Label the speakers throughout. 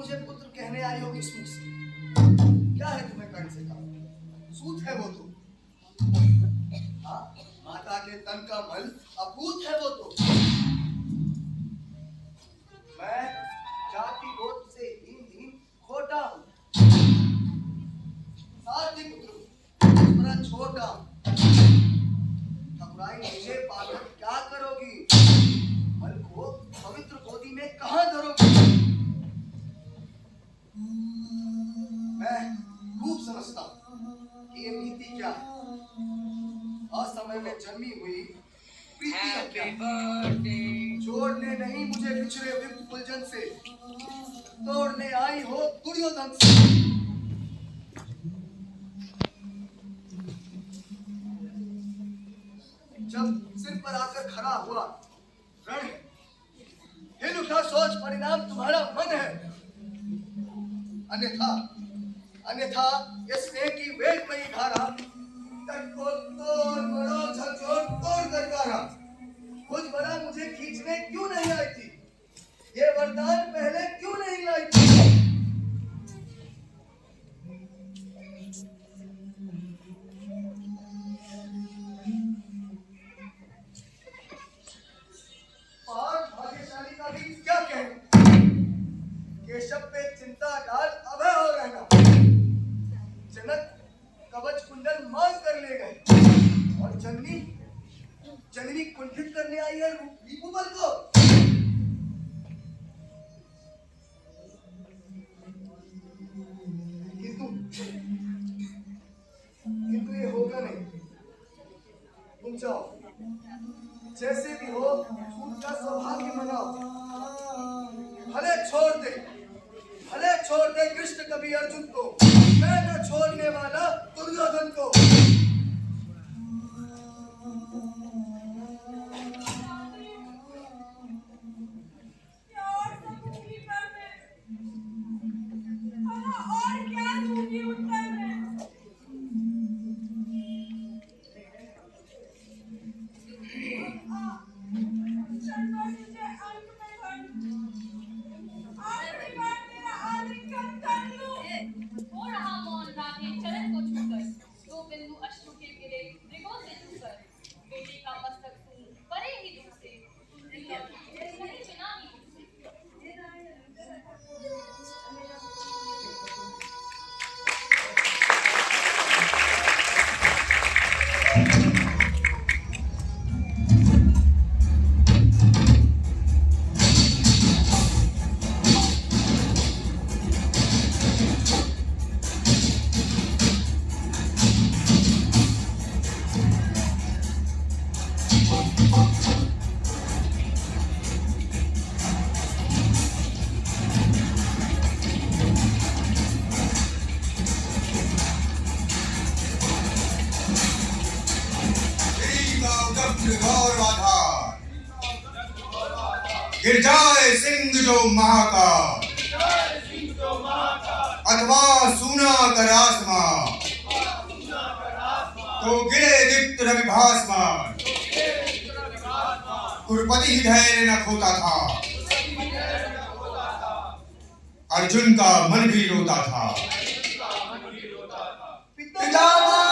Speaker 1: मुझे पुत्र कहने आई हो किस मुख से? क्या है तुम्हें कर्ण से कहा? सूत है वो तो। हाँ, माता के तन का मल अपूत है वो तो। मैं जाति गोत्र से हीन खोटा हूँ, सारथी पुत्र बड़ा छोटा हूँ। ठकुराई मुझे पाकर क्या करोगी? मल को पवित्र गोदी में कहाँ धरोगी? मैं खूब समझता हूँ कि ये नीति क्या है। असमय में जन्मी हुई प्रीति हत्या, जोड़ने नहीं मुझे बिछड़े विप्र कुलजन से, तोड़ने आई हो दुर्योधन से। जब सिर पर आकर खड़ा हुआ रण है, हिल उठा सोच परिणाम तुम्हारा मन है। अन्यथा अन्यथा ये स्नेह की वेग में धारा तट को तोड़ मरो झकझोर तोड़ कर गारा। खुद बड़ा मुझे खींचने क्यों नहीं आई थी? ये वरदान पहले क्यों नहीं लाई थी? और भाग्यशाली का भी क्या कहना? केशव पे चिंता डाल अभय हो रहना। जनक कवच कुंडल मांग कर ले गए और जननी जननी कुंठित करने आई है रिपुबल को। किंतु ये होगा नहीं। तुम जाओ, जैसे भी हो उनका सौभाग्य मनाओ। भले छोड़ दे कृष्ण कभी अर्जुन को, मैं न छोड़ने वाला दुर्योधन को।
Speaker 2: गिर जाए सिंह जो महाकाल, अथवा सूना कर आसमान, तो गिरे दीप्त रवि भासमान। कुरुपति धैर्य न खोता था, अर्जुन का मन भी रोता था। पितामह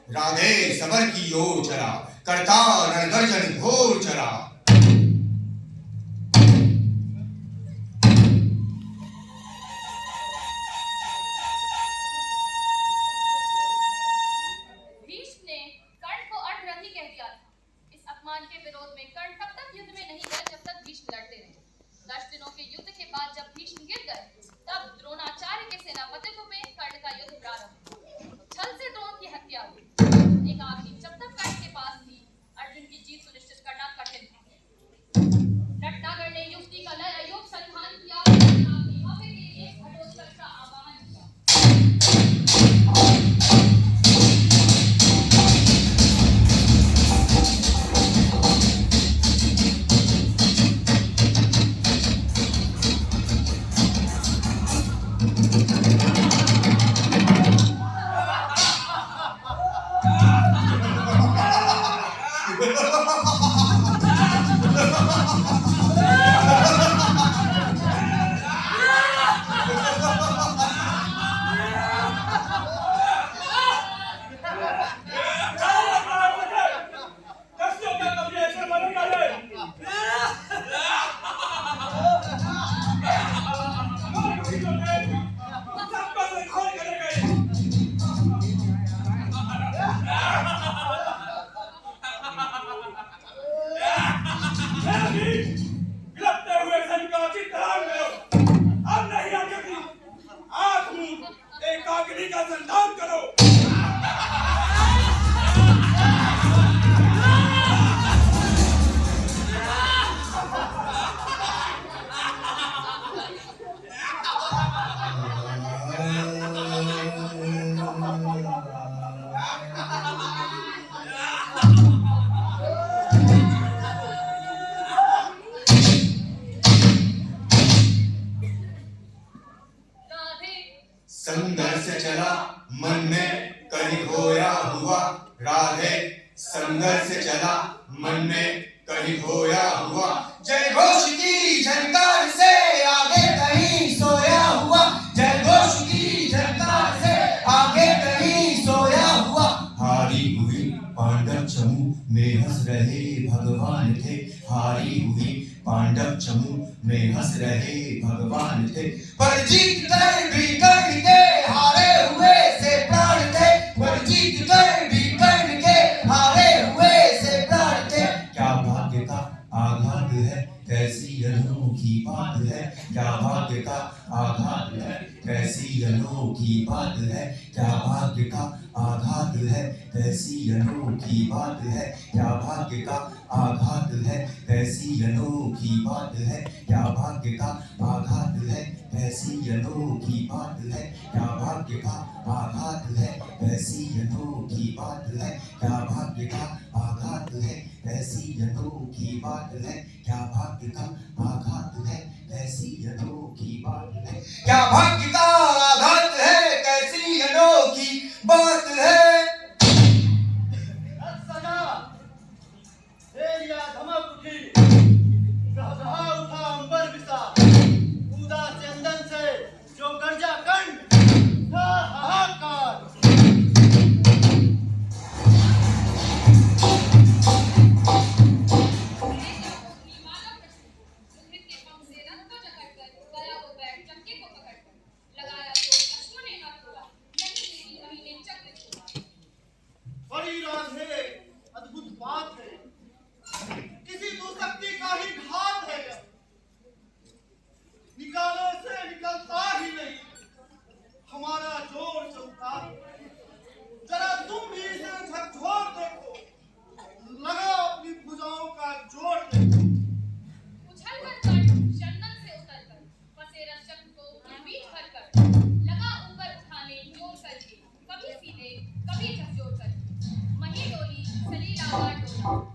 Speaker 2: राधे राधे सबर की ओर चला, करता रणगर्जन घोर चला।
Speaker 3: भीष्म ने कर्ण को अर्धरथी कह दिया था। इस अपमान के विरोध में कर्ण तब तक युद्ध में नहीं गए जब तक भीष्म लड़ते रहे। 10 दिनों के युद्ध के बाद जब भीष्म गिर गए, तब द्रोणाचार्य के सेनापतित्व में कर्ण का युद्ध प्रारंभ हुआ। छल से द्रोण की हत्या हुई। एक आखिरी जब तक कर्ण के पास थी, अर्जुन की जीत सुनिश्चित करना कठिन था। नटनागर ने युक्ति का नया योग संधान किया, अपनी हव्य के लिए घटोत्कच का आह्वान किया।
Speaker 4: एकाग्नि का संधान करो।
Speaker 2: संघर्ष चला मन में कहीं खोया हुआ, राधे संघर्ष चला मन में कहीं खोया हुआ। जय घोष की झनकार से आगे कहीं सोया हुआ, जय घोष की झनकार से आगे कहीं सोया हुआ। हारी हुई पांडव चमू में हंस रहे भगवान थे, हारी हुई पांडव चमू में हंस रहे भगवान थे। पर जीत कर भी कर्ण के हारे हुए से प्राण थे, पर जीत कर भी कर्ण के हारे हुए से प्राण थे। क्या भाग्य का आघात है, कैसी अनोखी बात है, क्या भाग्य का आघात है, कैसी अनोखी बात है, क्या भाग्य का आघात है, कैसी अनोखी बात है, क्या भाग्य का आघात है, कैसी अनोखी बात है, क्या भाग्य का आघात है, कैसी अनोखी बात है, क्या भाग्य का आघात है, कैसी अनोखी बात है, क्या भाग्य का आघात है, कैसी अनोखी बात है, क्या भाग्य का आघात है, कैसी अनोखी बात है, क्या भाग्य का आघात है, कैसी अनोखी बात है।
Speaker 5: सदा तेरिया धमक उठी, गहगहा उठा अंबर विशाल, कूदा चंदन से जो गर्जा कंठ, था हाहाकार। बड़ी राधे अद्भुत बात है, किसी दुशक्ति का ही घात है, निकाले से निकलता ही नहीं, हमारा जोर चलता। जरा तुम भी इसे झकझोर देखो, लगाओ अपनी भुजाओं का जोर देखो।
Speaker 3: उछलकर चंदन से उतरकर फंसे रक्षक को बीच भरकर लगा ऊपर उठाने जोर करके, कभी सीधे कभी झकझोर करके। मही डोली सलीला डोला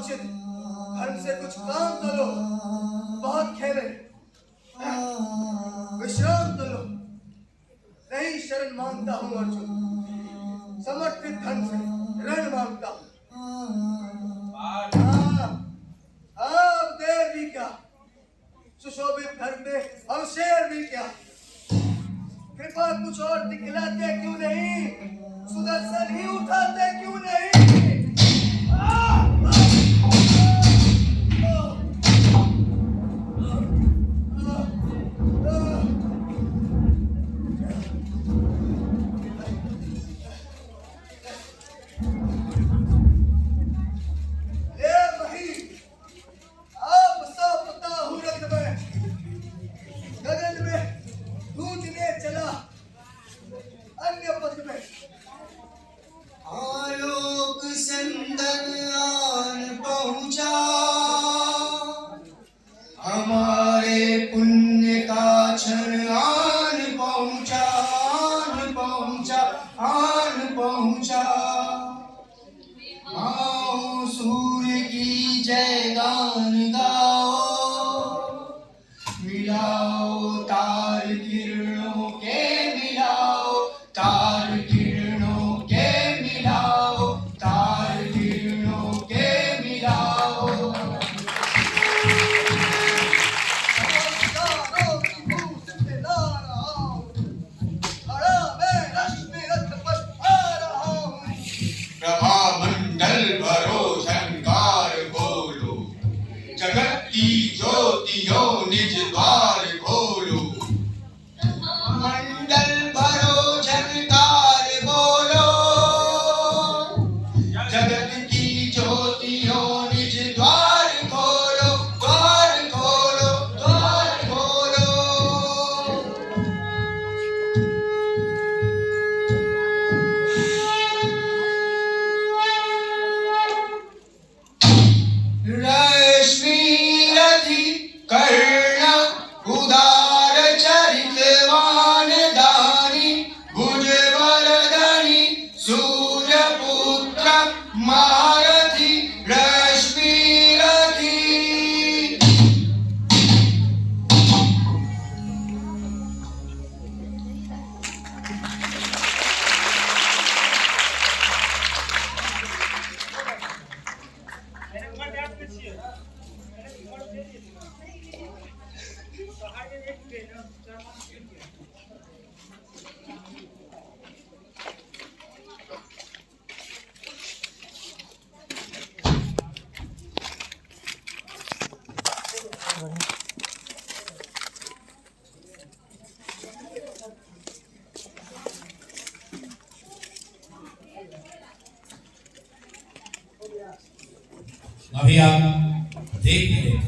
Speaker 1: उचित धर्म से कुछ काम तो लो, बहुत खेले, विश्राम तो लो। नहीं शरण मांगता हूँ अर्जुन, समर्पित धन से रण मांगता हूँ। अब देर भी क्या, सुशोभित धर्म में हम शेर भी क्या। कृपा कुछ और दिखलाते क्यों नहीं, सुदर्शन ही उठाते क्यों नहीं।
Speaker 2: आलोक संदन आन पहुँचा, हमारे पुण्य का क्षण आन पहुँचा, आन पहुँचा, आन पहुँचा। आओ सूर्य की जय गान गाओ, मिलाओ तार किरणों के, मिलाओ तार किरणों के, मिलाओ तार किरणों के, मिलाओ। प्रभा मंडल भरो झंकार बोलो, जगत की ज्योतियों निज द्वार खोलो। मंडल भरो झंकार बोलो, जगत की ज्योतियों निज द्वार खोलो, द्वार खोलो, द्वार खोलो। रश्मिरथि कर्ण उदार चरितवान दानी, भुजवरधनि सूर्यपुत्र महारथी। रश्मिरथि
Speaker 6: अभी आप देख रहे